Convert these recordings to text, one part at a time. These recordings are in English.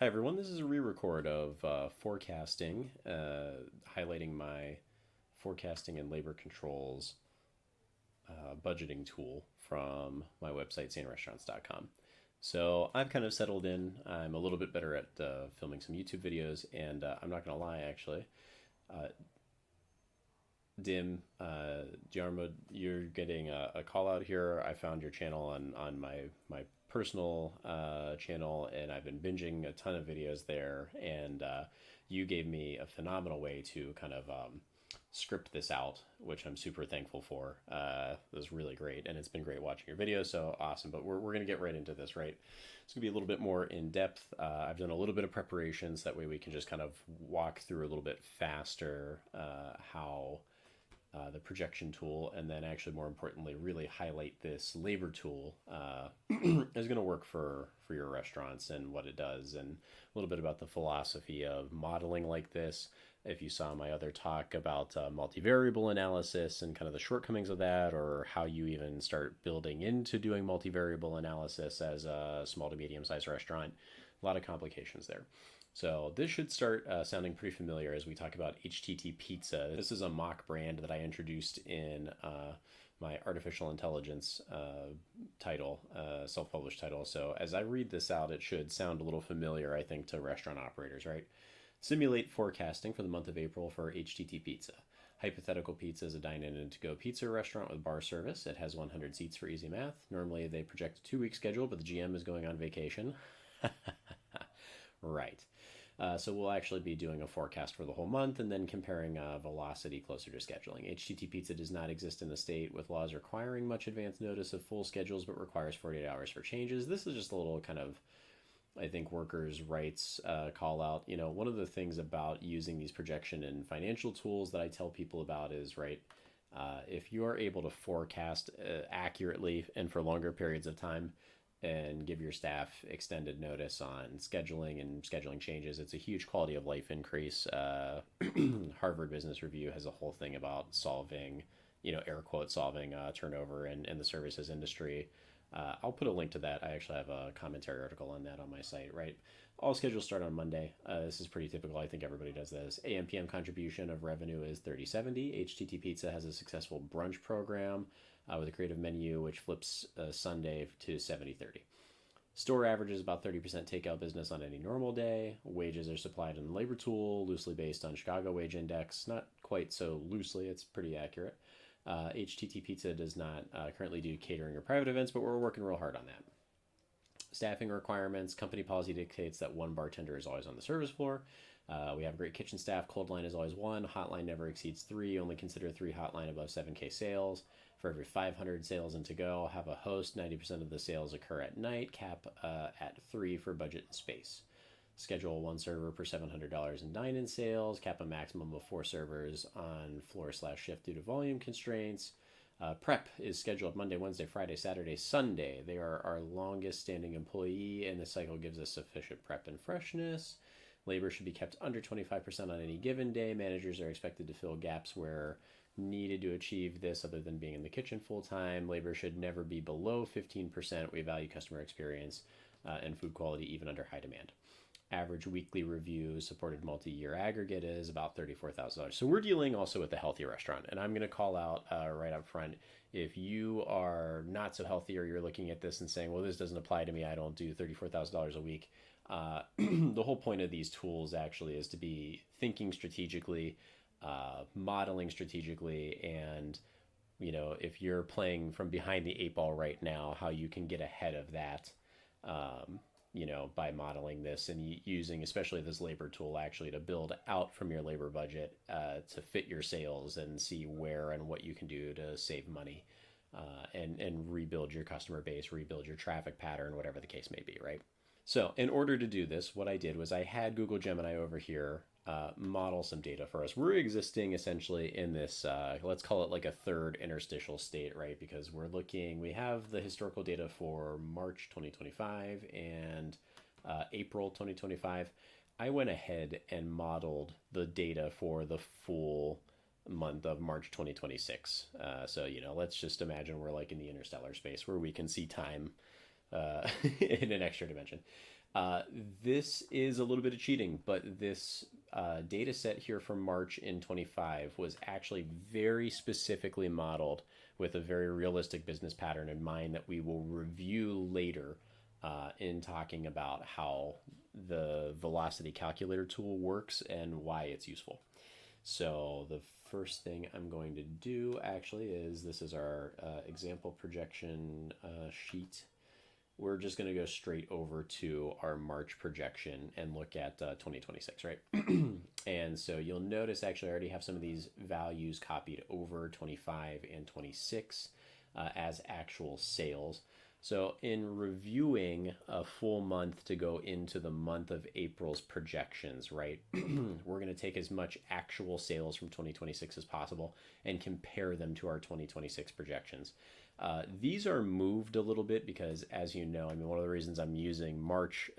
Hi everyone, this is a re-record of forecasting, highlighting my forecasting and labor controls budgeting tool from my website, sanrestaurants.com. So I've kind of settled in. I'm a little bit better at filming some YouTube videos, and I'm not going to lie, actually. Giarmo, you're getting a call out here. I found your channel on my personal channel, and I've been binging a ton of videos there. And you gave me a phenomenal way to kind of script this out, which I'm super thankful for. It was really great, and it's been great watching your videos. So awesome. But we're going to get right into this, right? It's going to be a little bit more in depth. I've done a little bit of preparations. That way we can just kind of walk through a little bit faster how the projection tool, and then actually more importantly, really highlight this labor tool is going to work for your restaurants and what it does, and a little bit about the philosophy of modeling like this. If you saw my other talk about multivariable analysis and kind of the shortcomings of that, or how you even start building into doing multivariable analysis as a small to medium sized restaurant, a lot of complications there. So this should start sounding pretty familiar as we talk about httPizza. This is a mock brand that I introduced in my artificial intelligence title, self-published title. So as I read this out, it should sound a little familiar, I think, to restaurant operators, right? Simulate forecasting for the month of April for httPizza. Hypothetical Pizza is a dine-in and to-go pizza restaurant with bar service. It has 100 seats for easy math. Normally they project a 2-week schedule, but the GM is going on vacation. Right. So we'll actually be doing a forecast for the whole month and then comparing velocity closer to scheduling. HTT Pizza does not exist in the state with laws requiring much advance notice of full schedules, but requires 48 hours for changes. This is just a little kind of, I think, workers' rights call out. You know, one of the things about using these projection and financial tools that I tell people about is, right, if you are able to forecast accurately and for longer periods of time, and give your staff extended notice on scheduling and scheduling changes, it's a huge quality of life increase. Harvard Business Review has a whole thing about solving, air quote, solving turnover in the services industry. I'll put a link to that. I actually have a commentary article on that on my site, right? All schedules start on Monday. This is pretty typical. I think everybody does this. AM/PM contribution of revenue is 30/70. HTT Pizza has a successful brunch program with a creative menu, which flips Sunday to 70/30. Store average is about 30% takeout business on any normal day. Wages are supplied in the labor tool, loosely based on Chicago wage index. Not quite so loosely, it's pretty accurate. HTT Pizza does not currently do catering or private events, but we're working real hard on that. Staffing requirements. Company policy dictates that one bartender is always on the service floor. We have great kitchen staff. Cold line is always 1. Hotline never exceeds 3. Only consider 3 hotline above 7K sales. For every 500 sales in to go, have a host. 90% of the sales occur at night. Cap at 3 for budget and space. Schedule 1 server per $700 in dine-in sales. Cap a maximum of 4 servers on floor/shift due to volume constraints. Prep is scheduled Monday, Wednesday, Friday, Saturday, Sunday. They are our longest standing employee, and the cycle gives us sufficient prep and freshness. Labor should be kept under 25% on any given day. Managers are expected to fill gaps where needed to achieve this other than being in the kitchen full time. Labor should never be below 15%. We value customer experience and food quality even under high demand. Average weekly review supported multi-year aggregate is about $34,000. So we're dealing also with a healthy restaurant. And I'm going to call out right up front, if you are not so healthy or you're looking at this and saying, well, this doesn't apply to me, I don't do $34,000 a week. The whole point of these tools actually is to be thinking strategically, modeling strategically, and if you're playing from behind the 8 ball right now, how you can get ahead of that, by modeling this and using especially this labor tool actually to build out from your labor budget to fit your sales and see where and what you can do to save money and rebuild your customer base, rebuild your traffic pattern, whatever the case may be, right? So in order to do this, what I did was I had Google Gemini over here model some data for us. We're existing essentially in this, let's call it like a third interstitial state, right? Because we have the historical data for March 2025 and April 2025. I went ahead and modeled the data for the full month of March 2026. So, let's just imagine we're like in the interstellar space where we can see time in an extra dimension. Uh, this is a little bit of cheating, but this data set here from March in 25 was actually very specifically modeled with a very realistic business pattern in mind that we will review later in talking about how the velocity calculator tool works and why it's useful. So the first thing I'm going to do actually is this is our example projection sheet. We're just going to go straight over to our March projection and look at 2026, right? And so you'll notice actually I already have some of these values copied over 25 and 26 as actual sales. So in reviewing a full month to go into the month of April's projections, right, we're going to take as much actual sales from 2026 as possible and compare them to our 2026 projections. These are moved a little bit because, as you know, I mean, one of the reasons I'm using March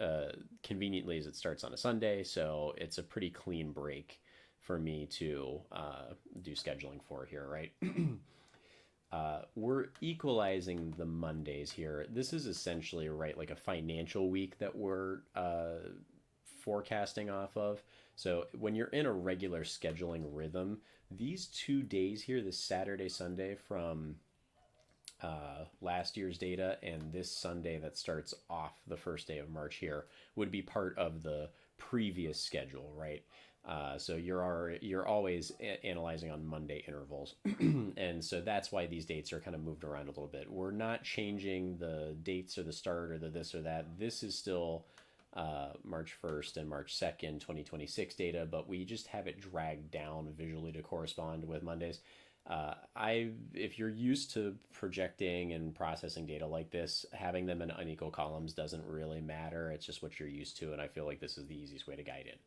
conveniently is it starts on a Sunday, so it's a pretty clean break for me to do scheduling for here, right? We're equalizing the Mondays here. This is essentially, right, like a financial week that we're forecasting off of. So when you're in a regular scheduling rhythm, these 2 days here, this Saturday, Sunday from last year's data and this Sunday that starts off the first day of March here would be part of the previous schedule, right? So you're always analyzing on Monday intervals, and so that's why these dates are kind of moved around a little bit. We're not changing the dates or the start or the this or that. This is still March 1st and March 2nd, 2026 data, but we just have it dragged down visually to correspond with Mondays. If you're used to projecting and processing data like this, having them in unequal columns doesn't really matter. It's just what you're used to, and I feel like this is the easiest way to guide it.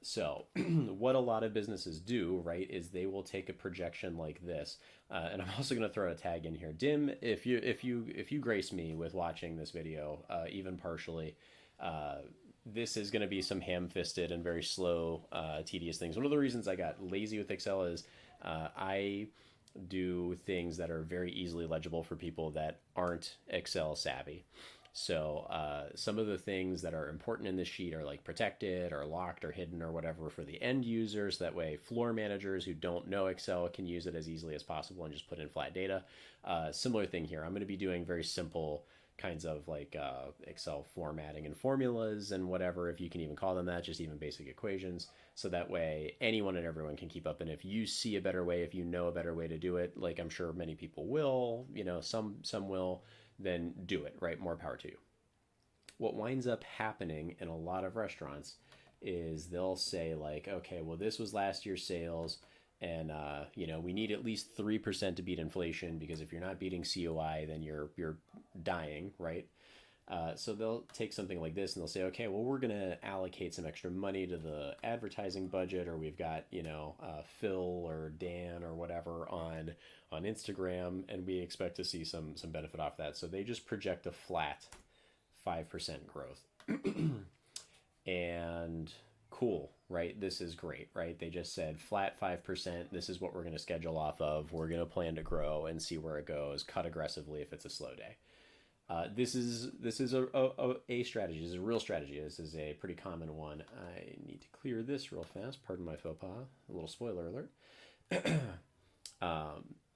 So what a lot of businesses do, right, is they will take a projection like this, and I'm also going to throw a tag in here. Dim, if you grace me with watching this video, even partially, this is going to be some ham-fisted and very slow, tedious things. One of the reasons I got lazy with Excel is I do things that are very easily legible for people that aren't Excel savvy. So some of the things that are important in this sheet are like protected or locked or hidden or whatever for the end users. That way floor managers who don't know Excel can use it as easily as possible and just put in flat data. Similar thing here. I'm going to be doing very simple kinds of like Excel formatting and formulas and whatever, if you can even call them that, just even basic equations. So that way anyone and everyone can keep up. And if you see a better way, if you know a better way to do it, like I'm sure many people will, you know, some will, then do it, right? More power to you. What winds up happening in a lot of restaurants is they'll say like, okay, well, this was last year's sales, and you know, we need at least 3% to beat inflation, because if you're not beating COI, then you're dying, right? So they'll take something like this and they'll say, okay, well, we're going to allocate some extra money to the advertising budget, or we've got, you know, Phil or Dan or whatever on Instagram, and we expect to see some benefit off that. So they just project a flat 5% growth. And cool, right? This is great, right? They just said flat 5%. This is what we're going to schedule off of. We're going to plan to grow and see where it goes. Cut aggressively if it's a slow day. This is a strategy. This is a real strategy. This is a pretty common one. I need to clear this real fast. Pardon my faux pas. A little spoiler alert.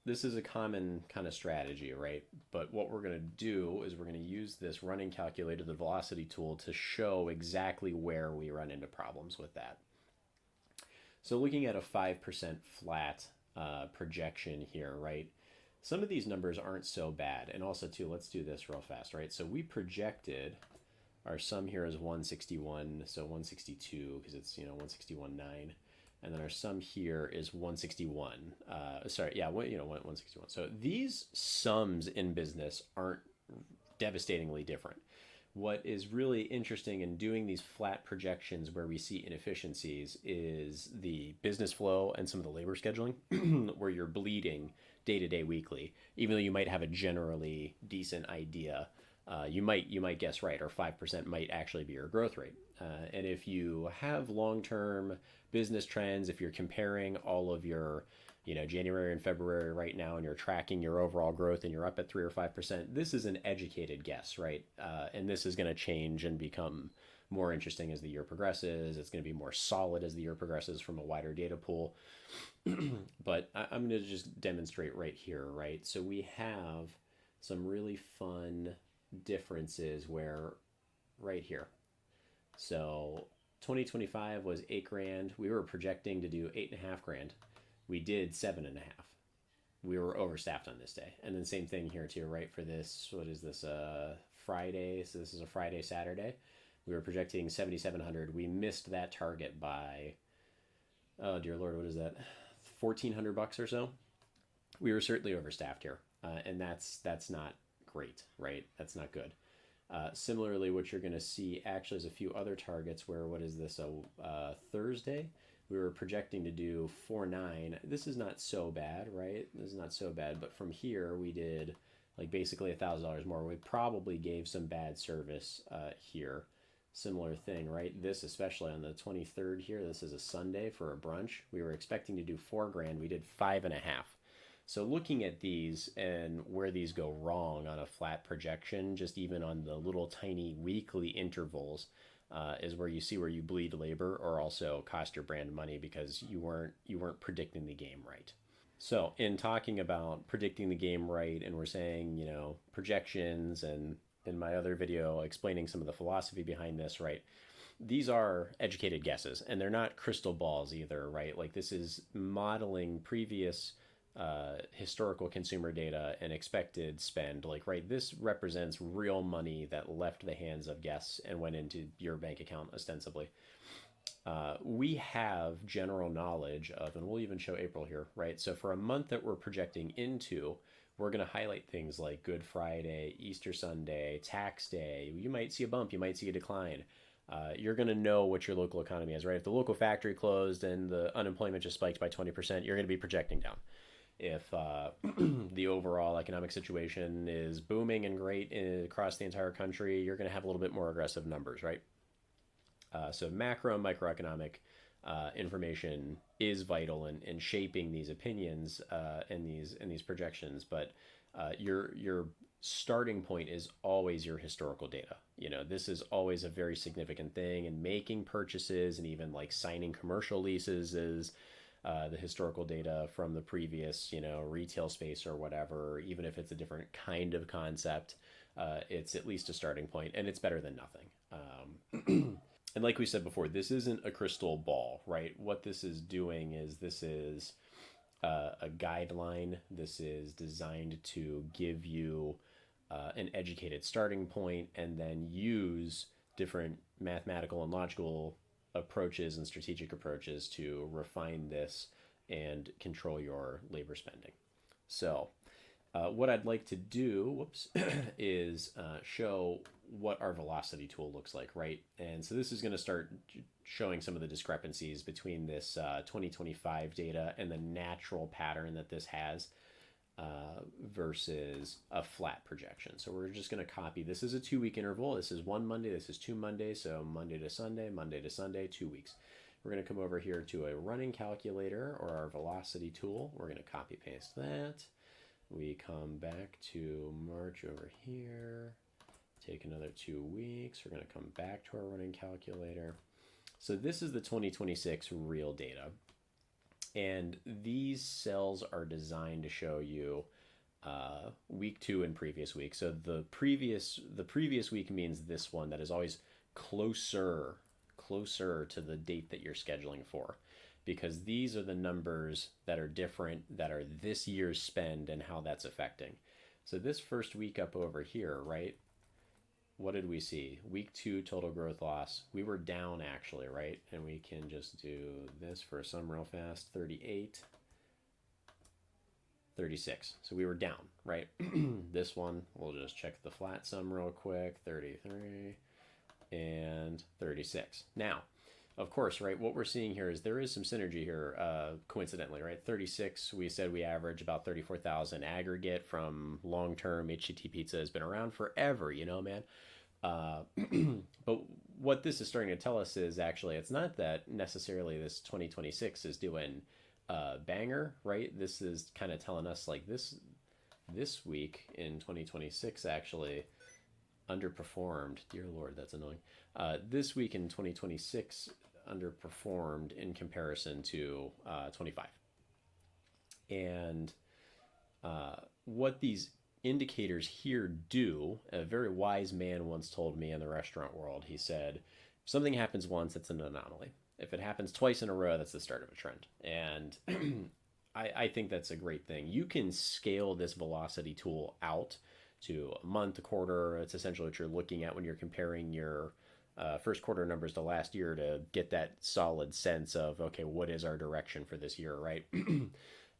This is a common kind of strategy, right? But what we're going to do is we're going to use this running calculator, the velocity tool, to show exactly where we run into problems with that. So looking at a 5% flat projection here, right? Some of these numbers aren't so bad. And also, too, let's do this real fast, right? So we projected our sum here is 161, so 162, because it's, you know, 161.9. And then our sum here is 161. Sorry, yeah, 161. So these sums in business aren't devastatingly different. What is really interesting in doing these flat projections where we see inefficiencies is the business flow and some of the labor scheduling, where you're bleeding day to day, weekly. Even though you might have a generally decent idea, you might guess right, or 5% might actually be your growth rate. And if you have long-term business trends, if you're comparing all of your, January and February right now, and you're tracking your overall growth and you're up at 3 or 5%, this is an educated guess, right? And this is going to change and become more interesting as the year progresses. It's going to be more solid as the year progresses from a wider data pool. But I'm going to just demonstrate right here, right? So we have some really fun differences where right here. So 2025 was 8 grand. We were projecting to do 8.5 grand. We did 7.5. We were overstaffed on this day. And then same thing here too, right? For this, what is this? Friday. So this is a Friday, Saturday. We were projecting 7,700. We missed that target by, oh dear Lord, what is that? $1,400 or so. We were certainly overstaffed here, and that's not great, right? That's not good. Similarly, what you're going to see actually is a few other targets where, what is this, a Thursday? We were projecting to do 4.9. This is not so bad, right? This is not so bad, but from here we did like basically $1,000 more. We probably gave some bad service here. Similar thing, right? This, especially on the 23rd here, this is a Sunday for a brunch. We were expecting to do 4 grand. We did 5.5. So looking at these and where these go wrong on a flat projection, just even on the little tiny weekly intervals, is where you see where you bleed labor or also cost your brand money because you weren't predicting the game right. So in talking about predicting the game right, and we're saying, projections, and in my other video explaining some of the philosophy behind this, right? These are educated guesses, and they're not crystal balls either, right? Like this is modeling previous historical consumer data and expected spend. Like, right, this represents real money that left the hands of guests and went into your bank account ostensibly. We have general knowledge of, and we'll even show April here, right? So for a month that we're projecting into, we're going to highlight things like Good Friday, Easter Sunday, tax day. You might see a bump, you might see a decline. You're going to know what your local economy is, right? If the local factory closed and the unemployment just spiked by 20%, you're going to be projecting down. If the overall economic situation is booming and great across the entire country, you're going to have a little bit more aggressive numbers, right? So macro and microeconomic information is vital in shaping these opinions and these projections. But your starting point is always your historical data. This is always a very significant thing, and making purchases and even like signing commercial leases is the historical data from the previous, retail space or whatever. Even if it's a different kind of concept, it's at least a starting point, and it's better than nothing. And like we said before, this isn't a crystal ball, right? What this is doing is this is a guideline. This is designed to give you an educated starting point, and then use different mathematical and logical approaches and strategic approaches to refine this and control your labor spending. So what I'd like to do, is show what our velocity tool looks like, right? And so this is going to start showing some of the discrepancies between this 2025 data and the natural pattern that this has versus a flat projection. So we're just going to copy. This is a 2-week interval. This is 1 Monday. This is 2 Mondays. So Monday to Sunday, 2 weeks. We're going to come over here to a running calculator or our velocity tool. We're going to copy paste that. We come back to March over here, take another 2 weeks. We're going to come back to our running calculator. So this is the 2026 real data. And these cells are designed to show you week 2 and previous week. So the previous week means this one that is always closer to the date that you're scheduling for, because these are the numbers that are different, that are this year's spend and how that's affecting. So this first week up over here, right? What did we see? Week 2 total growth loss. We were down actually, right? And we can just do this for a sum real fast. 38, 36. So we were down, right? This one, we'll just check the flat sum real quick. 33 and 36. Now, of course, right, what we're seeing here is there is some synergy here, coincidentally, right? 36, we said we average about 34,000 aggregate from long-term. httPizza has been around forever, man. But what this is starting to tell us is actually it's not that necessarily this 2026 is doing banger, right? This is kind of telling us like this week in 2026 actually underperformed. Dear Lord, that's annoying. This week in 2026 underperformed in comparison to 25. And what these indicators here do, a very wise man once told me in the restaurant world, he said, if something happens once, it's an anomaly. If it happens twice in a row, that's the start of a trend. And I think that's a great thing. You can scale this velocity tool out to a month, a quarter. It's essentially what you're looking at when you're comparing your first quarter numbers to last year to get that solid sense of, okay, what is our direction for this year, right?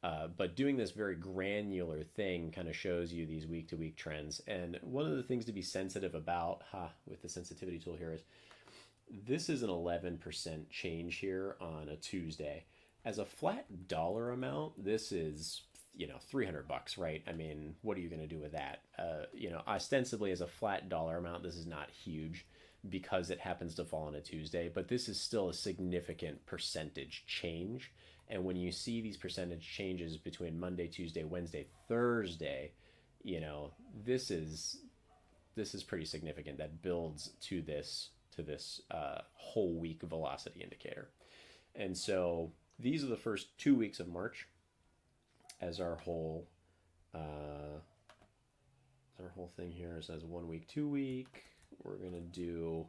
But doing this very granular thing kind of shows you these week to week trends. And one of the things to be sensitive about with the sensitivity tool here is this is an 11% change here on a Tuesday. As a flat dollar amount, this is, $300, right? I mean, what are you going to do with that? Ostensibly as a flat dollar amount, this is not huge because it happens to fall on a Tuesday, but this is still a significant percentage change. And when you see these percentage changes between Monday, Tuesday, Wednesday, Thursday, this is pretty significant. That builds to this whole week velocity indicator. And so these are the first 2 weeks of March as our whole thing here. It says 1 week, 2 week. We're gonna do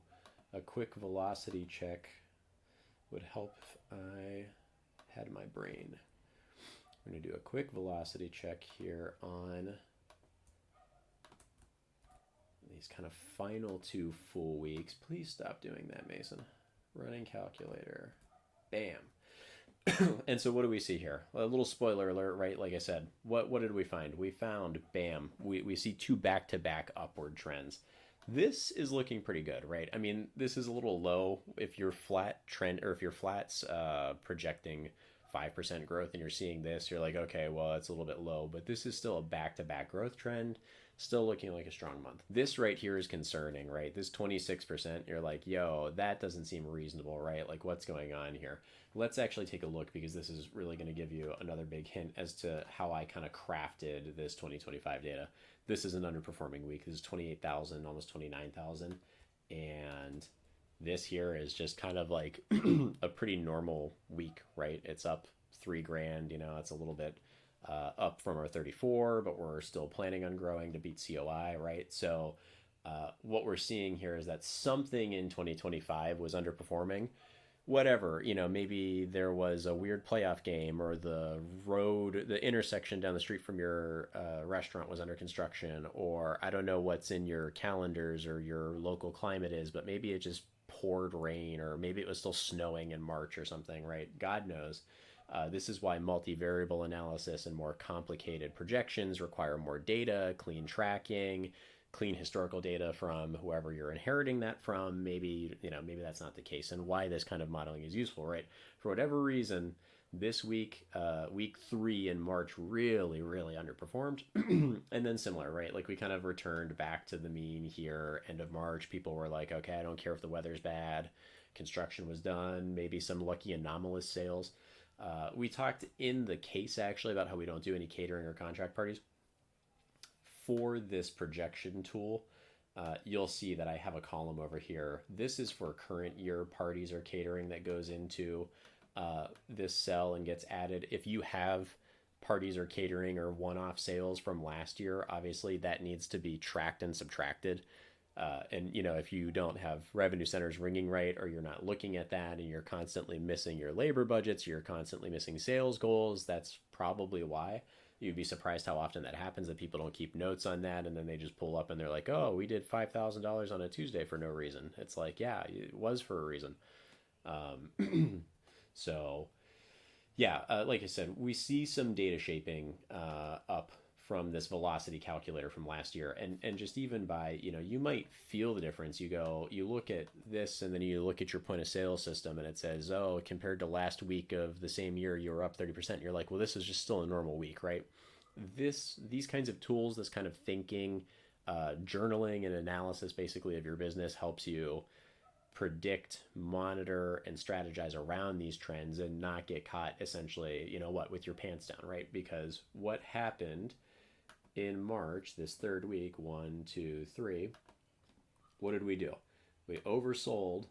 a quick velocity check. Would help if I had my brain. We're gonna do a quick velocity check here on these kind of final 2 full weeks. Please stop doing that, Mason. Running calculator. Bam. And so what do we see here? A little spoiler alert, right? Like I said, what did we find? We found, bam, we see 2 back-to-back upward trends. This is looking pretty good, right? I mean, this is a little low if your flat trend, or if your flat's projecting 5% growth and you're seeing this, you're like, okay, well, it's a little bit low, but this is still a back-to-back growth trend, still looking like a strong month. This right here is concerning, right? This 26%, you're like, yo, that doesn't seem reasonable, right? Like, what's going on here? Let's actually take a look, because this is really going to give you another big hint as to how I kind of crafted this 2025 data. This is an underperforming week. This is 28,000, almost 29,000. And this here is just kind of like a pretty normal week, right? It's up $3,000, it's a little bit up from our 34, but we're still planning on growing to beat COI, right? So what we're seeing here is that something in 2025 was underperforming. Whatever, maybe there was a weird playoff game, or the intersection down the street from your restaurant was under construction, or I don't know what's in your calendars or your local climate is, but maybe it just poured rain, or maybe it was still snowing in March or something, right? God knows. This is why multivariable analysis and more complicated projections require more data, clean tracking, clean historical data from whoever you're inheriting that from. Maybe that's not the case, and why this kind of modeling is useful, right? For whatever reason, this week, week 3 in March, really, really underperformed. And then similar, right? Like we kind of returned back to the mean here, end of March. People were like, okay, I don't care if the weather's bad. Construction was done, maybe some lucky anomalous sales. We talked in the case actually about how we don't do any catering or contract parties. For this projection tool, you'll see that I have a column over here. This is for current year parties or catering that goes into this cell and gets added. If you have parties or catering or one-off sales from last year, obviously that needs to be tracked and subtracted. And if you don't have revenue centers ringing right, or you're not looking at that, and you're constantly missing your labor budgets, you're constantly missing sales goals, that's probably why. You'd be surprised how often that happens, that people don't keep notes on that, and then they just pull up and they're like, oh, we did $5,000 on a Tuesday for no reason. It's like, yeah, it was for a reason. So yeah, like I said, we see some data shaping up from this velocity calculator from last year, and just even by, you might feel the difference. You look at this, and then you look at your point of sale system, and it says, oh, compared to last week of the same year, you were up 30%. You're like, well, this is just still a normal week, right? These kinds of tools, this kind of thinking, journaling and analysis basically of your business helps you predict, monitor, and strategize around these trends and not get caught essentially, with your pants down, right? Because what happened in March, this third week, 1, 2, 3, what did we do? We oversold,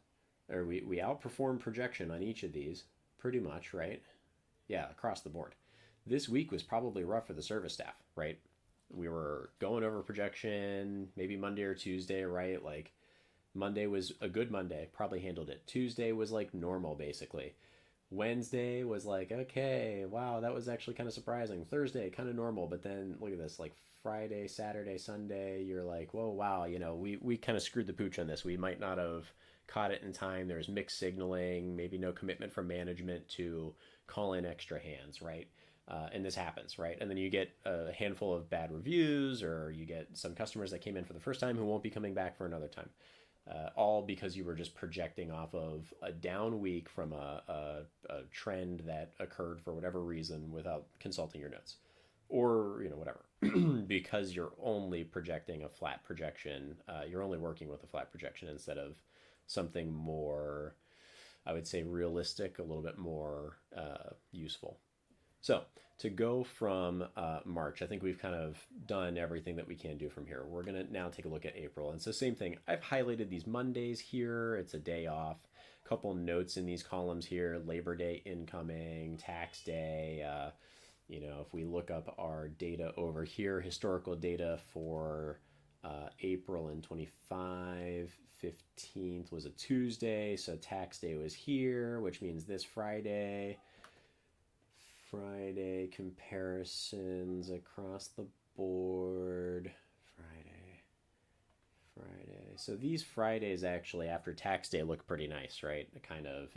or we outperformed projection on each of these pretty much, right? Yeah, across the board. This week was probably rough for the service staff, right? We were going over projection, maybe Monday or Tuesday, right? Like Monday was a good Monday, probably handled it. Tuesday was like normal, basically. Wednesday was like, okay, wow, that was actually kind of surprising. Thursday, kind of normal, but then look at this, like Friday, Saturday, Sunday, you're like, whoa, wow, we kind of screwed the pooch on this. We might not have caught it in time. There's mixed signaling, maybe no commitment from management to call in extra hands, right? And this happens, right? And then you get a handful of bad reviews, or you get some customers that came in for the first time who won't be coming back for another time. All because you were just projecting off of a down week from a trend that occurred for whatever reason without consulting your notes, or whatever. Because you're only projecting a flat projection, you're only working with a flat projection instead of something more, I would say, realistic, a little bit more useful. So to go from March, I think we've kind of done everything that we can do from here. We're going to now take a look at April. And so same thing, I've highlighted these Mondays here. It's a day off. A couple notes in these columns here: Labor Day incoming, tax day. If we look up our data over here, historical data for April in 25, 15th was a Tuesday. So tax day was here, which means this Friday comparisons across the board. Friday. So these Fridays actually after tax day look pretty nice, right? It kind of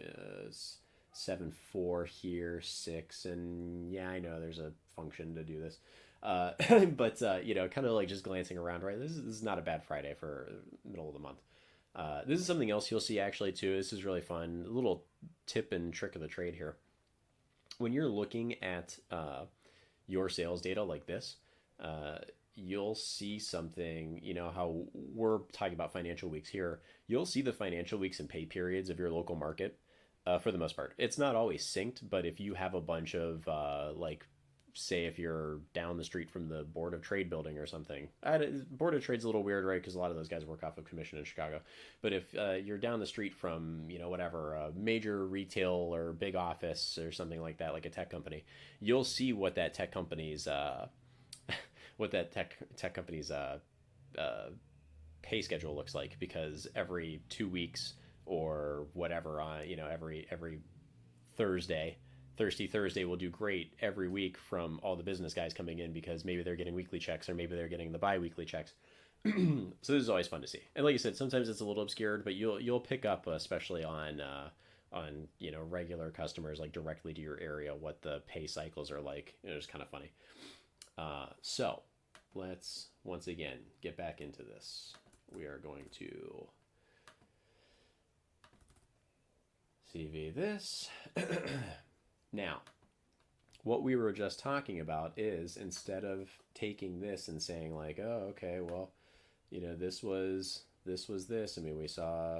is 7-4 here, 6, and yeah, I know there's a function to do this. But kind of like just glancing around, right? This is not a bad Friday for middle of the month. This is something else you'll see actually too. This is really fun. A little tip and trick of the trade here. When you're looking at your sales data like this, you'll see something, how we're talking about financial weeks here. You'll see the financial weeks and pay periods of your local market for the most part. It's not always synced, but if you have a bunch of, say if you're down the street from the Board of Trade building or something. Board of Trade's a little weird, right? Because a lot of those guys work off of commission in Chicago. But if you're down the street from, whatever, a major retail or big office or something like that, like a tech company, you'll see what that tech company's pay schedule looks like, because every 2 weeks or whatever, every Thirsty Thursday will do great every week from all the business guys coming in, because maybe they're getting weekly checks or maybe they're getting the bi-weekly checks. So this is always fun to see. And like you said, sometimes it's a little obscured, but you'll pick up, especially on regular customers, like directly to your area, what the pay cycles are like. It's kind of funny. So let's once again get back into this. We are going to CV this. Now, what we were just talking about is, instead of taking this and saying like, oh, okay, well, this was this. I mean, we saw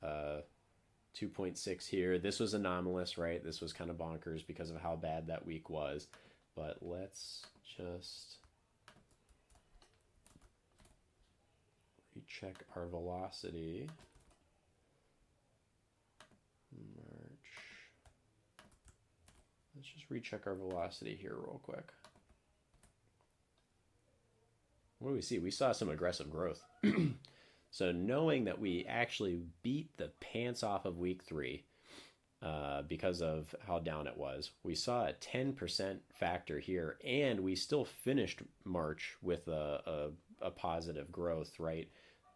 2.6 here. This was anomalous, right? This was kind of bonkers because of how bad that week was. But let's just recheck our velocity. Let's just recheck our velocity here real quick. What do we see? We saw some aggressive growth. So knowing that we actually beat the pants off of week 3 because of how down it was, we saw a 10% factor here, and we still finished March with a positive growth, right?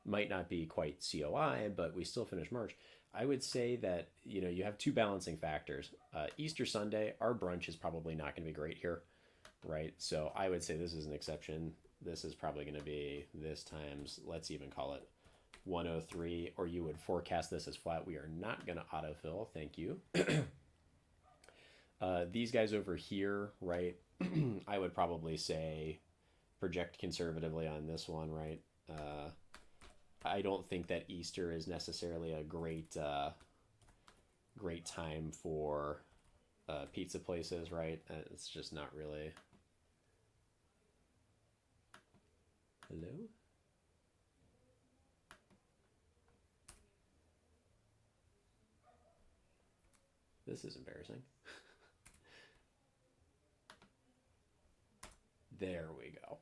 Might not be quite COI, but we still finished March. I would say that, you have 2 balancing factors. Easter Sunday, our brunch is probably not going to be great here, right? So I would say this is an exception. This is probably going to be this times, let's even call it 103, or you would forecast this as flat. We are not going to autofill. Thank you. These guys over here, right? I would probably say project conservatively on this one, right? I don't think that Easter is necessarily a great time for pizza places, right? It's just not really. Hello? This is embarrassing. There we go.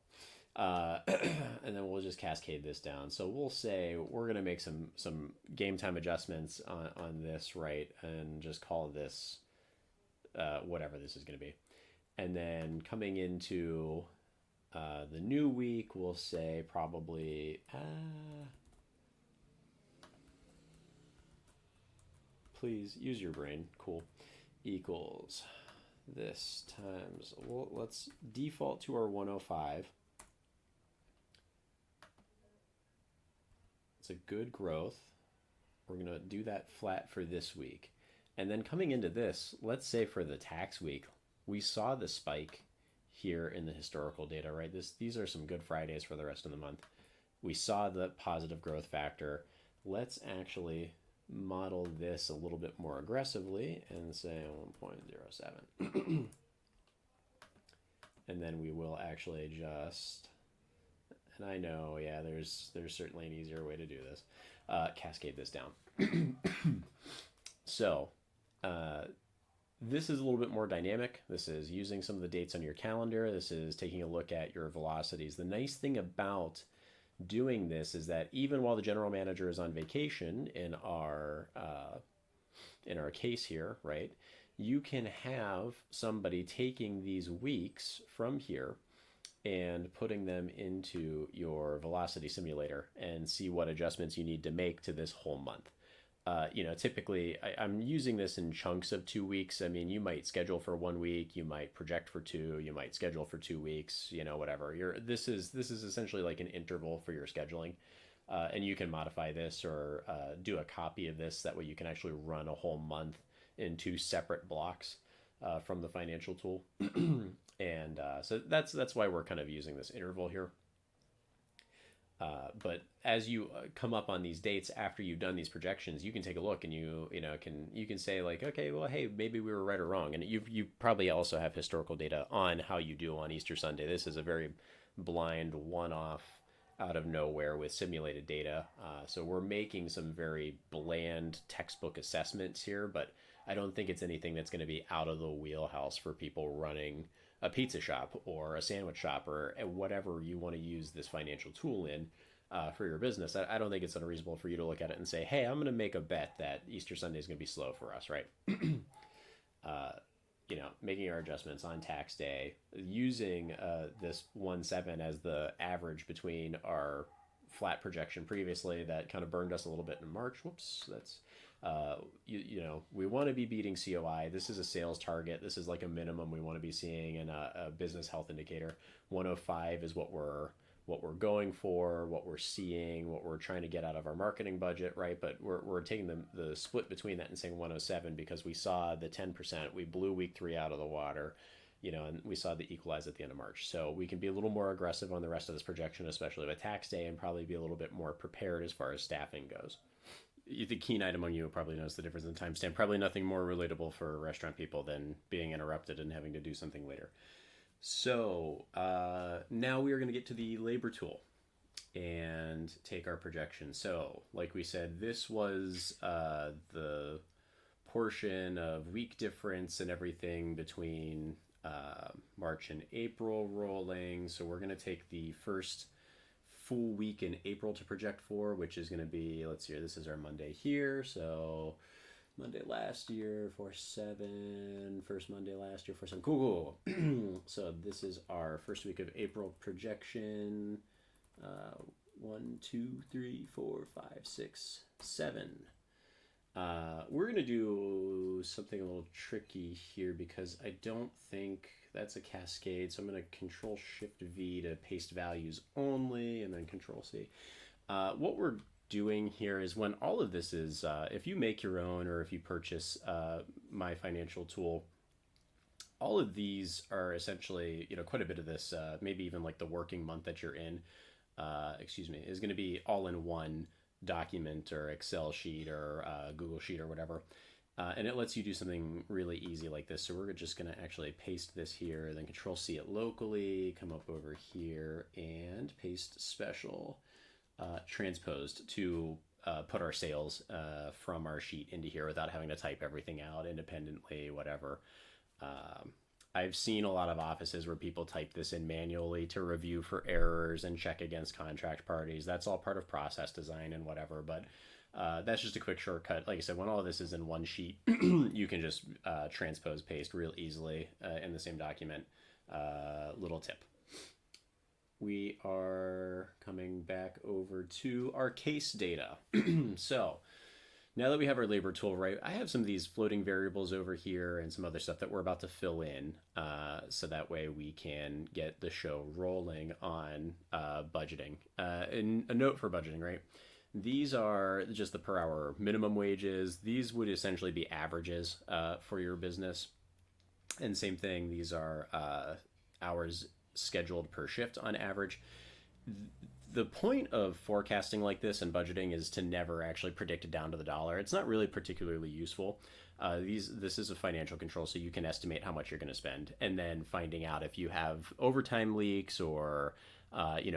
And then we'll just cascade this down. So we'll say we're going to make some game time adjustments on this, right? And just call this whatever this is going to be. And then coming into the new week, we'll say probably, please use your brain. Cool. Equals this times, well, let's default to our 105. It's a good growth. We're going to do that flat for this week. And then coming into this, let's say for the tax week, we saw the spike here in the historical data, right? These are some good Fridays for the rest of the month. We saw the positive growth factor. Let's actually model this a little bit more aggressively and say 1.07. And then we will actually adjust. And I know, yeah, there's certainly an easier way to do this. Cascade this down. So this is a little bit more dynamic. This is using some of the dates on your calendar. This is taking a look at your velocities. The nice thing about doing this is that even while the general manager is on vacation in our case here, right, you can have somebody taking these weeks from here and putting them into your velocity simulator and see what adjustments you need to make to this whole month. Typically I'm using this in chunks of 2 weeks. I mean, you might schedule for 1 week, you might project for 2, you might schedule for 2 weeks, whatever. This is essentially like an interval for your scheduling. And you can modify this or do a copy of this. That way you can actually run a whole month in 2 separate blocks from the financial tool. And so that's why we're kind of using this interval here. But as you come up on these dates after you've done these projections, you can take a look and you can say like, okay, well, hey, maybe we were right or wrong. And you probably also have historical data on how you do on Easter Sunday. This is a very blind one-off out of nowhere with simulated data. So we're making some very bland textbook assessments here, but I don't think it's anything that's going to be out of the wheelhouse for people running a pizza shop or a sandwich shop or whatever you want to use this financial tool in for your business. I don't think it's unreasonable for you to look at it and say, hey, I'm going to make a bet that Easter Sunday is going to be slow for us, right? Making our adjustments on tax day, using this 1.7 as the average between our flat projection previously that kind of burned us a little bit in March. Whoops, that's we want to be beating COI. This is a sales target. This is like a minimum we want to be seeing, and a business health indicator. 105 is what we're going for, what we're seeing, what we're trying to get out of our marketing budget, right? But we're taking the split between that and saying 107 because we saw the 10%. We blew week 3 out of the water, and we saw the equalize at the end of March. So we can be a little more aggressive on the rest of this projection, especially with tax day, and probably be a little bit more prepared as far as staffing goes. The keen-eyed among you probably knows the difference in timestamp. Probably nothing more relatable for restaurant people than being interrupted and having to do something later. So now we are going to get to the labor tool and take our projection. So like we said, this was the portion of week difference and everything between March and April rolling. So we're going to take the first full week in April to project for, which is going to be, let's see here, this is our Monday here. So Monday last year, 4/7, first Monday last year, 4/7. Cool. So this is our first week of April projection. 1, 2, 3, 4, 5, 6, 7. We're going to do something a little tricky here because I don't think that's a cascade. So I'm going to Control Shift V to paste values only, and then Control C. What we're doing here is when all of this is, if you make your own or if you purchase my financial tool, all of these are essentially, quite a bit of this, maybe even like the working month that you're in, is going to be all in one document or Excel sheet or Google sheet or whatever. And it lets you do something really easy like this. So we're just going to actually paste this here, then Control C it locally, come up over here and paste special transposed to put our sales from our sheet into here without having to type everything out independently, whatever. I've seen a lot of offices where people type this in manually to review for errors and check against contract parties. That's all part of process design and whatever, but that's just a quick shortcut. Like I said, when all of this is in one sheet, you can just transpose paste real easily in the same document. Little tip. We are coming back over to our case data. So now that we have our labor tool, right, I have some of these floating variables over here and some other stuff that we're about to fill in, so that way we can get the show rolling on budgeting. And a note for budgeting, right? These are just the per hour minimum wages. These would essentially be averages for your business. And same thing, these are hours scheduled per shift on average. The point of forecasting like this and budgeting is to never actually predict it down to the dollar. It's not really particularly useful. This is a financial control, so you can estimate how much you're going to spend, and then finding out if you have overtime leaks or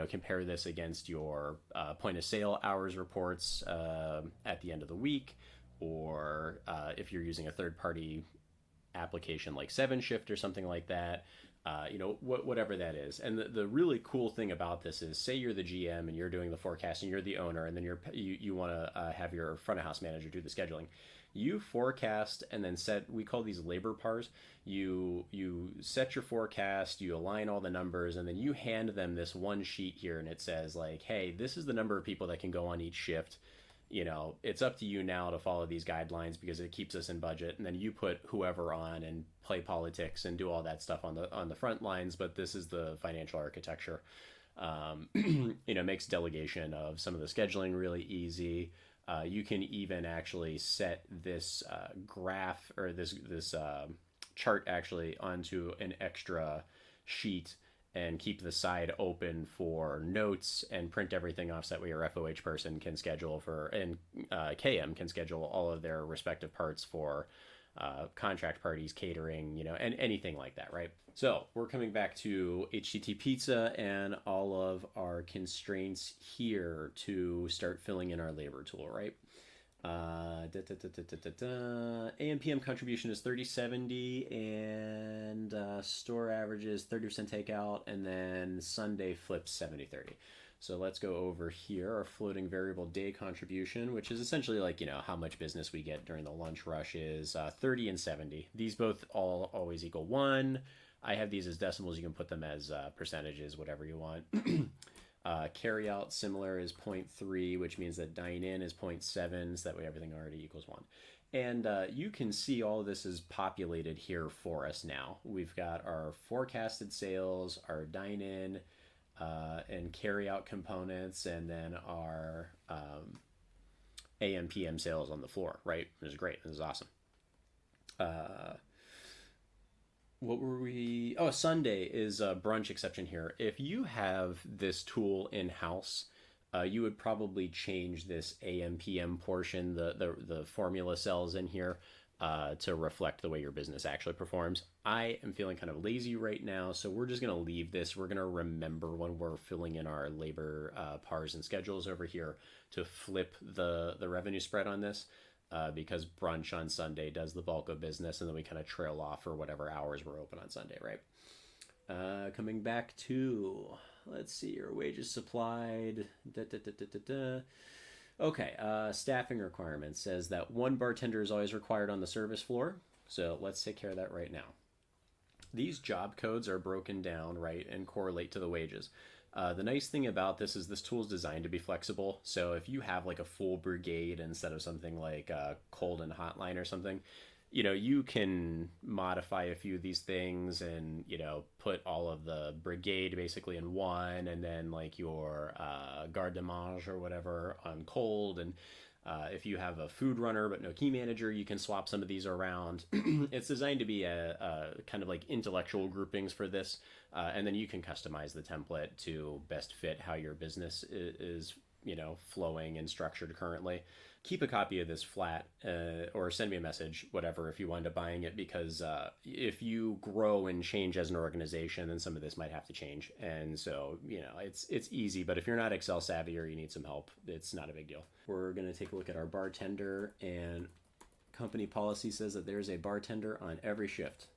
compare this against your point of sale hours reports at the end of the week, or if you're using a third party application like 7Shift or something like that. Whatever that is. And the really cool thing about this is, say you're the GM and you're doing the forecasting, you're the owner, and then you want to have your front of house manager do the scheduling. You forecast and then we call these labor pars. You set your forecast, you align all the numbers, and then you hand them this one sheet here, and it says like, hey, this is the number of people that can go on each shift. It's up to you now to follow these guidelines because it keeps us in budget. And then you put whoever on and play politics and do all that stuff on the front lines. But this is the financial architecture. Makes delegation of some of the scheduling really easy. You can even actually set this graph or this chart actually onto an extra sheet and keep the side open for notes and print everything off so that way your FOH person can schedule and KM can schedule all of their respective parts for contract parties, catering, and anything like that, right? So we're coming back to httPizza and all of our constraints here to start filling in our labor tool, right? AM PM contribution is 30/70, and store average is 30% takeout, and then Sunday flips 70/30. So let's go over here. Our floating variable day contribution, which is essentially like, how much business we get during the lunch rush, is 30 and 70. These both always equal 1. I have these as decimals. You can put them as percentages, whatever you want. Carry out similar is 0.3, which means that dine in is 0.7, so that way everything already equals 1. And you can see all of this is populated here for us now. We've got our forecasted sales, our dine in and carry out components, and then our AM PM sales on the floor, right? This is great. This is awesome. What were we? Oh, Sunday is a brunch exception here. If you have this tool in-house, you would probably change this AM PM portion, the formula cells in here, to reflect the way your business actually performs. I am feeling kind of lazy right now, so we're just going to leave this. We're going to remember when we're filling in our labor pars and schedules over here to flip the revenue spread on this. Because brunch on Sunday does the bulk of business, and then we kind of trail off for whatever hours we're open on Sunday, right? Coming back to, let's see, your wages supplied. Okay, staffing requirements says that 1 bartender is always required on the service floor. So let's take care of that right now. These job codes are broken down, right, and correlate to the wages. The nice thing about this is this tool is designed to be flexible. So if you have like a full brigade instead of something like a cold and hotline or something, you can modify a few of these things and, put all of the brigade basically in one, and then like your garde de mange or whatever on cold. And If you have a food runner but no key manager, you can swap some of these around. It's designed to be a kind of like intellectual groupings for this, and then you can customize the template to best fit how your business is flowing and structured currently. Keep a copy of this flat, or send me a message, whatever, if you wind up buying it, because if you grow and change as an organization, then some of this might have to change. And so, it's easy, but if you're not Excel savvy or you need some help, it's not a big deal. We're going to take a look at our bartender, and company policy says that there's a bartender on every shift.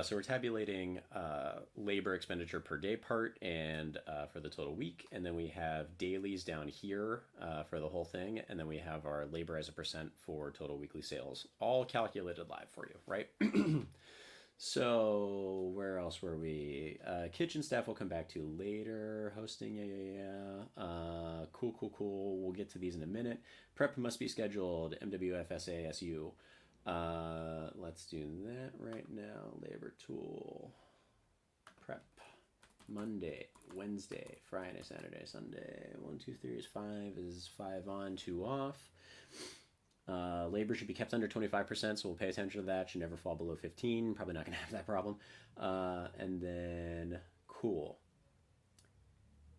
So we're tabulating labor expenditure per day part and for the total week. And then we have dailies down here for the whole thing. And then we have our labor as a percent for total weekly sales, all calculated live for you, right? So where else were we? Kitchen staff we'll come back to later. Hosting, yeah. Cool. We'll get to these in a minute. Prep must be scheduled. MWFSASU. Let's do that right now. Labor tool. Prep. Monday, Wednesday, Friday, Saturday, Sunday. 1, 2, 3 is 5. Is 5 on, 2 off. Labor should be kept under 25%, so we'll pay attention to that. Should never fall below 15. Probably not going to have that problem. And then, cool.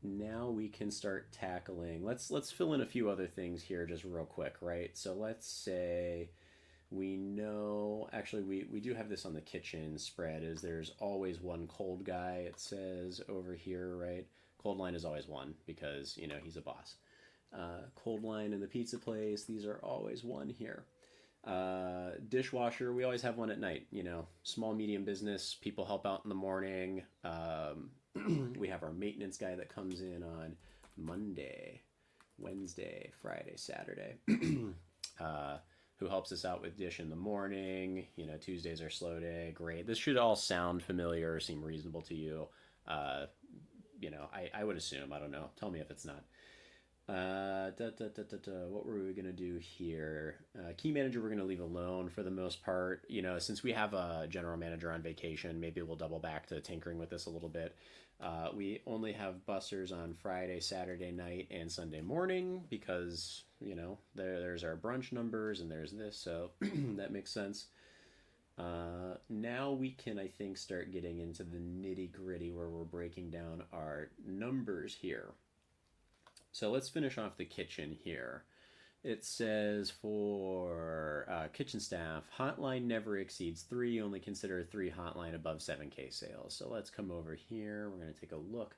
Now we can start tackling. Let's fill in a few other things here just real quick, right? So let's say we know, actually we do have this on the kitchen spread, is there's always one cold guy, it says over here, right? Cold line is always one because, he's a boss. Cold line in the pizza place, these are always one here. Dishwasher, we always have one at night, small, medium business, people help out in the morning. We have our maintenance guy that comes in on Monday, Wednesday, Friday, Saturday, who helps us out with dish in the morning. Tuesdays are slow day. Great. This should all sound familiar or seem reasonable to you. I would assume, I don't know. Tell me if it's not. What were we going to do here? Key manager we're going to leave alone for the most part. Since we have a general manager on vacation, maybe we'll double back to tinkering with this a little bit. We only have bussers on Friday, Saturday night, and Sunday morning because, there's our brunch numbers and there's this, so that makes sense. Now we can, I think, start getting into the nitty gritty where we're breaking down our numbers here. So let's finish off the kitchen here. It says for kitchen staff, hotline never exceeds 3. Only consider 3 hotline above 7K sales. So let's come over here. We're going to take a look.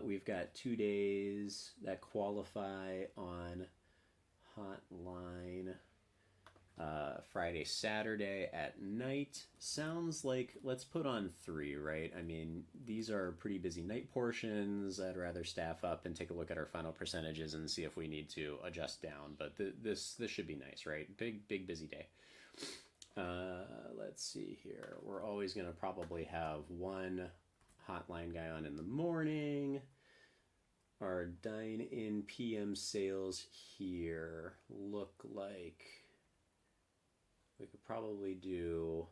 We've got 2 days that qualify on hotline. Friday, Saturday at night. Sounds like, let's put on 3, right? I mean, these are pretty busy night portions. I'd rather staff up and take a look at our final percentages and see if we need to adjust down. But this should be nice, right? Big busy day. Let's see here. We're always going to probably have one hotline guy on in the morning. Our dine-in PM sales here look like we could probably do,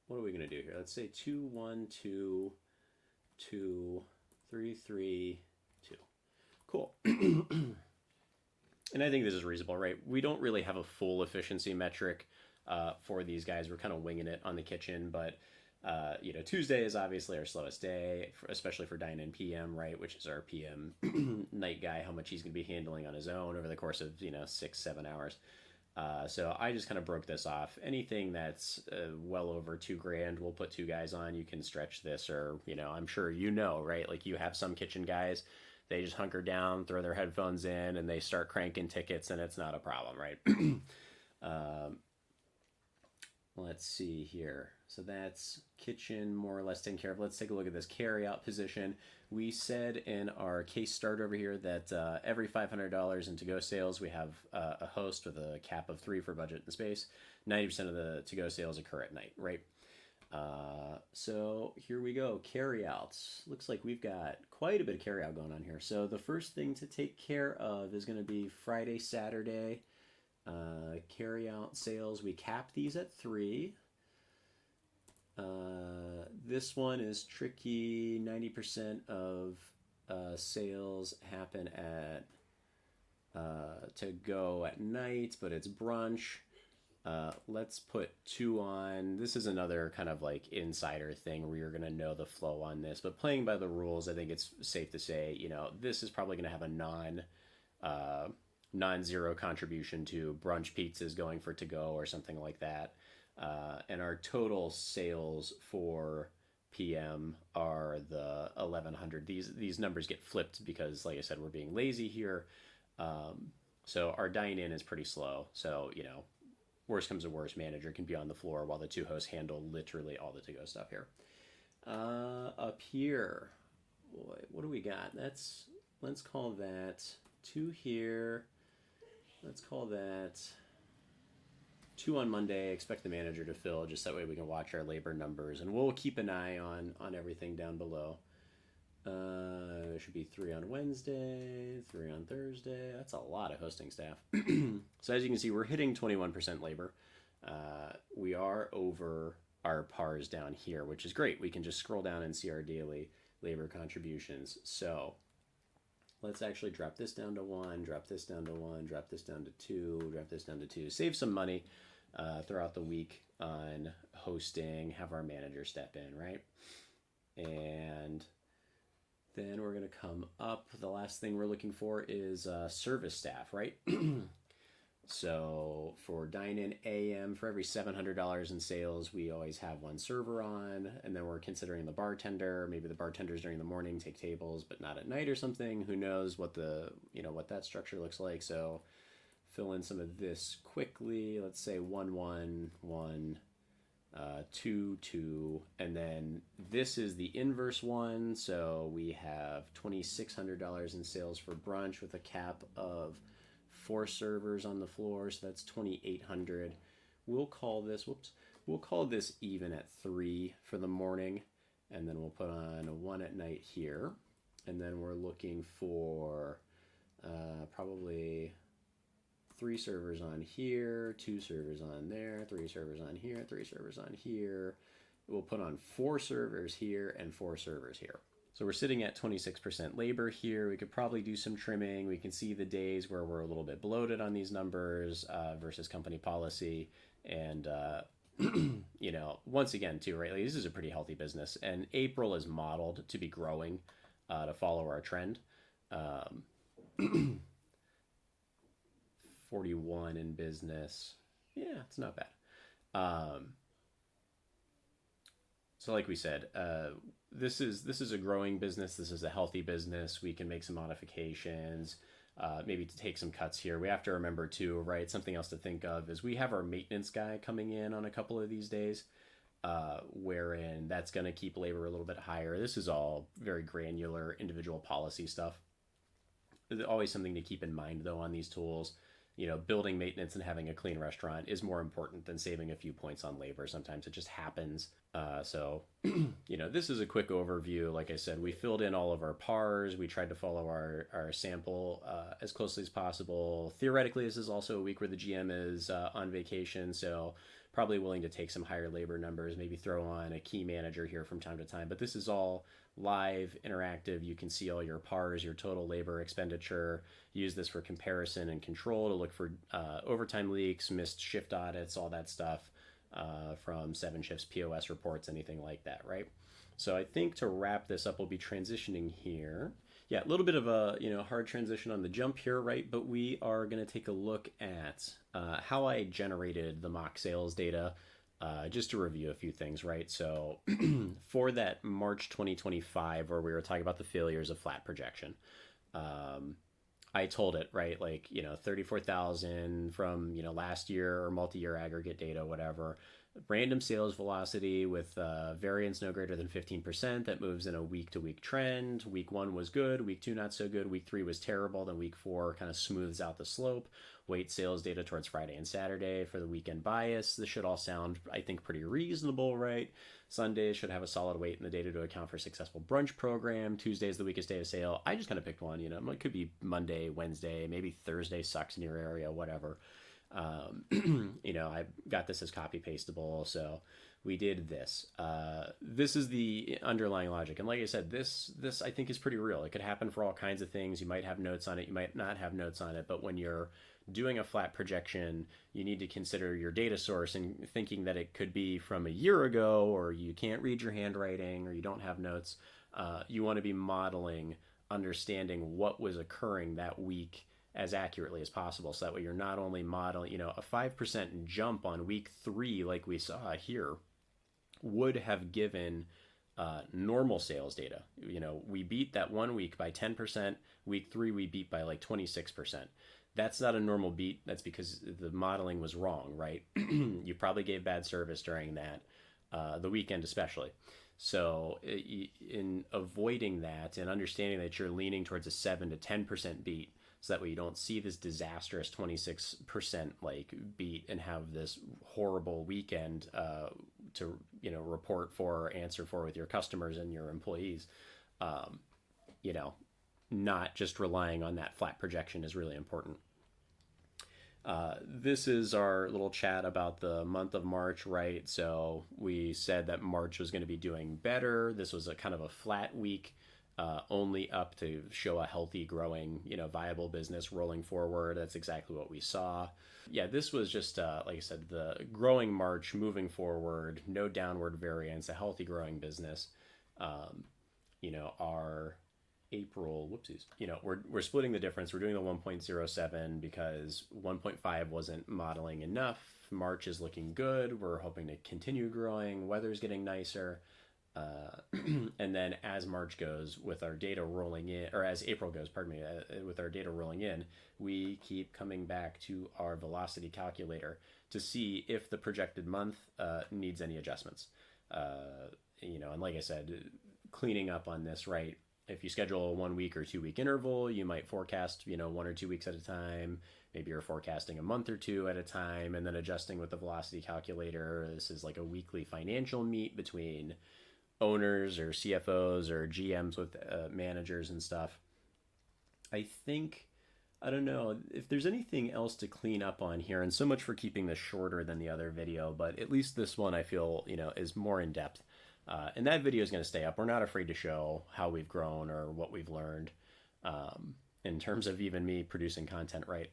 what are we going to do here? Let's say 2, 1, 2, 2, 3, 3, 2. Cool. And I think this is reasonable, right? We don't really have a full efficiency metric for these guys. We're kind of winging it on the kitchen, but Tuesday is obviously our slowest day, especially for dine-in PM, right? Which is our PM night guy, how much he's going to be handling on his own over the course of, 6-7 hours. So I just kind of broke this off. Anything that's well over $2,000, we'll put 2 guys on. You can stretch this, or I'm sure right? Like you have some kitchen guys, they just hunker down, throw their headphones in, and they start cranking tickets, and it's not a problem, right? Let's see here. So that's kitchen more or less taken care of. Let's take a look at this carry out position. We said in our case start over here that every $500 in to-go sales, we have a host with a cap of 3 for budget and space. 90% of the to-go sales occur at night, right? So here we go, carry outs. Looks like we've got quite a bit of carry out going on here. So the first thing to take care of is going to be Friday, Saturday. Carry out sales, we cap these at 3. This one is tricky. 90% of sales happen at to go at night, but it's brunch. Let's put 2 on. This is another kind of like insider thing where you're going to know the flow on this. But playing by the rules, I think it's safe to say, this is probably going to have a non-zero contribution to brunch pizzas going for to go or something like that. And our total sales for PM are the 1100. These numbers get flipped because, like I said, we're being lazy here. So our dine in is pretty slow. So, worst comes to worst, manager can be on the floor while the 2 hosts handle literally all the to-go stuff here. Up here, boy, what do we got? Let's call that 2 here. Let's call that 2 on Monday. Expect the manager to fill, just that way we can watch our labor numbers, and we'll keep an eye on everything down below. There should be 3 on Wednesday, 3 on Thursday. That's a lot of hosting staff. So as you can see, we're hitting 21% labor. We are over our pars down here, which is great. We can just scroll down and see our daily labor contributions. So let's actually drop this down to 1, drop this down to 1, drop this down to 2, drop this down to 2. Save some money throughout the week on hosting, have our manager step in, right? And then we're going to come up. The last thing we're looking for is service staff, right? So for dine-in AM, for every $700 in sales, we always have 1 server on. And then we're considering the bartender. Maybe the bartenders during the morning take tables, but not at night or something. Who knows what what that structure looks like. So fill in some of this quickly. Let's say 1, 1, 1. 2, 2, and then this is the inverse one. So we have $2,600 in sales for brunch with a cap of 4 servers on the floor. So that's 2,800. We'll call this even at 3 for the morning, and then we'll put on a 1 at night here, and then we're looking for probably 3 servers on here, 2 servers on there, 3 servers on here, 3 servers on here. We'll put on 4 servers here and 4 servers here. So we're sitting at 26% labor here. We could probably do some trimming. We can see the days where we're a little bit bloated on these numbers versus company policy. And, once again, too, right? Like, this is a pretty healthy business. And April is modeled to be growing to follow our trend. 41 in business. Yeah, it's not bad. So like we said, this is a growing business. This is a healthy business. We can make some modifications, maybe to take some cuts here. We have to remember too, right? Something else to think of is we have our maintenance guy coming in on a couple of these days, wherein that's going to keep labor a little bit higher. This is all very granular individual policy stuff. There's always something to keep in mind though on these tools. Building maintenance and having a clean restaurant is more important than saving a few points on labor. Sometimes it just happens. So this is a quick overview. Like I said, we filled in all of our pars. We tried to follow our sample as closely as possible. Theoretically, this is also a week where the GM is on vacation, so probably willing to take some higher labor numbers, maybe throw on a key manager here from time to time. But this is all live, interactive. You can see all your pars, your total labor expenditure. Use this for comparison and control to look for overtime leaks, missed shift audits, all that stuff from 7 shifts, POS reports, anything like that, right? So I think to wrap this up, we'll be transitioning here. Yeah, a little bit of a hard transition on the jump here, right? But we are going to take a look at how I generated the mock sales data, just to review a few things, right? So for that March 2025, where we were talking about the failures of flat projection, I told it, right? Like, 34,000 from, last year or multi-year aggregate data, whatever. Random sales velocity with variance no greater than 15% that moves in a week-to-week trend. Week 1 was good. Week 2 not so good. Week 3 was terrible. Then week 4 kind of smooths out the slope. Weight sales data towards Friday and Saturday for the weekend bias. This should all sound, I think, pretty reasonable, right? Sundays should have a solid weight in the data to account for successful brunch program. Tuesday is the weakest day of sale. I just kind of picked one. It could be Monday, Wednesday, maybe Thursday sucks in your area, whatever. I got this as copy pastable, so we did this. This is the underlying logic, and like I said, this I think is pretty real. It could happen for all kinds of things. You might have notes on it, you might not have notes on it, but when you're doing a flat projection, you need to consider your data source and thinking that it could be from a year ago, or you can't read your handwriting, or you don't have notes. You want to be modeling, understanding what was occurring that week as accurately as possible. So that way you're not only modeling, a 5% jump on week 3, like we saw here, would have given normal sales data. We beat that 1 week by 10%. Week 3, we beat by like 26%. That's not a normal beat. That's because the modeling was wrong, right? You probably gave bad service during that, the weekend especially. So in avoiding that and understanding that you're leaning towards a 7 to 10% beat, so that way you don't see this disastrous 26% like beat and have this horrible weekend to report for or answer for with your customers and your employees. Um, you know, Not just relying on that flat projection is really important. This is our little chat about the month of March, right? So we said that March was going to be doing better. This was a kind of a flat week, only up to show a healthy, growing, viable business rolling forward. That's exactly what we saw. Yeah, this was just, like I said, the growing March moving forward, no downward variance, a healthy growing business. Our April, whoopsies, we're splitting the difference. We're doing the 1.07 because 1.5 wasn't modeling enough. March is looking good. We're hoping to continue growing. Weather's getting nicer. And then as March goes with our data rolling in, or as April goes, pardon me, with our data rolling in, we keep coming back to our velocity calculator to see if the projected month needs any adjustments. And like I said, cleaning up on this, right? If you schedule a 1 week or 2 week interval, you might forecast, 1 or 2 weeks at a time. Maybe you're forecasting a month or two at a time and then adjusting with the velocity calculator. This is like a weekly financial meet between owners or CFOs or GMs with managers and stuff. I don't know if there's anything else to clean up on here, and so much for keeping this shorter than the other video, but at least this one I feel, is more in depth. And that video is going to stay up. We're not afraid to show how we've grown or what we've learned in terms of even me producing content, right?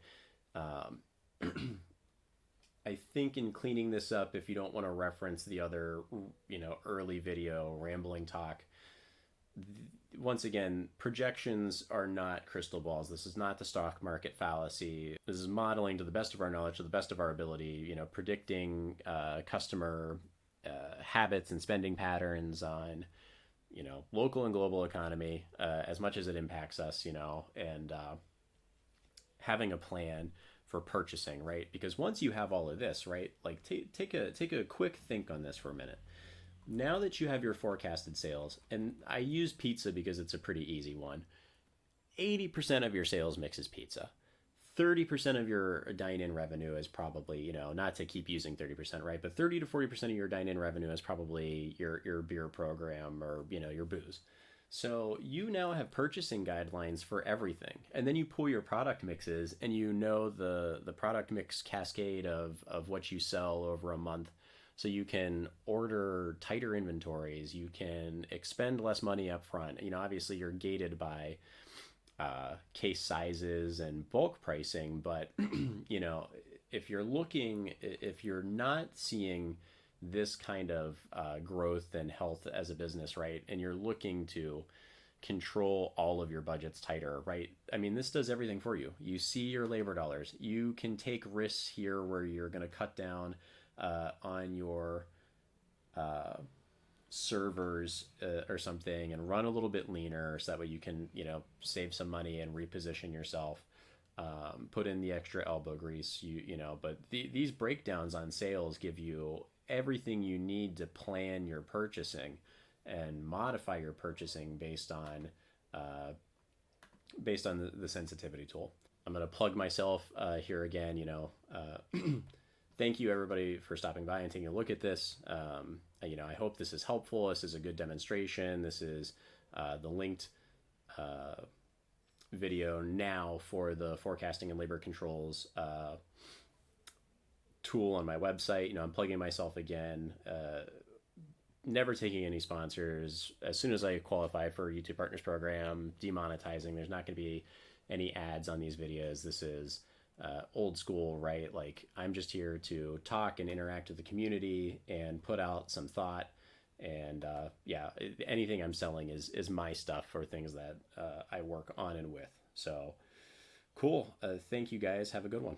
I think in cleaning this up, if you don't want to reference the other, early video, rambling talk, once again, projections are not crystal balls. This is not the stock market fallacy. This is modeling to the best of our knowledge, to the best of our ability, predicting customer habits and spending patterns on, local and global economy as much as it impacts us, and having a plan for purchasing, right? Because once you have all of this, right, like take a quick think on this for a minute. Now that you have your forecasted sales, and I use pizza because it's a pretty easy one, 80% of your sales mix is pizza. 30% of your dine-in revenue is probably, not to keep using 30%, right? But 30 to 40% of your dine-in revenue is probably your beer program or, your booze. So you now have purchasing guidelines for everything. And then you pull your product mixes and the product mix cascade of what you sell over a month. So you can order tighter inventories. You can expend less money up front. Obviously you're gated by case sizes and bulk pricing, but if you're not seeing this kind of growth and health as a business, right, and you're looking to control all of your budgets tighter, right? I mean, this does everything for you. You see your labor dollars. You can take risks here where you're going to cut down on your servers or something and run a little bit leaner, so that way you can save some money and reposition yourself, put in the extra elbow grease, but these breakdowns on sales give you everything you need to plan your purchasing and modify your purchasing based on the sensitivity tool. I'm going to plug myself here again. Thank you everybody for stopping by and taking a look at this. I hope this is helpful. This is a good demonstration. This is the linked video now for the forecasting and labor controls tool on my website. I'm plugging myself again. Never taking any sponsors. As soon as I qualify for YouTube Partners Program, demonetizing. There's not going to be any ads on these videos. This is old school, right? Like, I'm just here to talk and interact with the community and put out some thought. And yeah, anything I'm selling is my stuff for things that I work on and with. So cool. Thank you guys. Have a good one.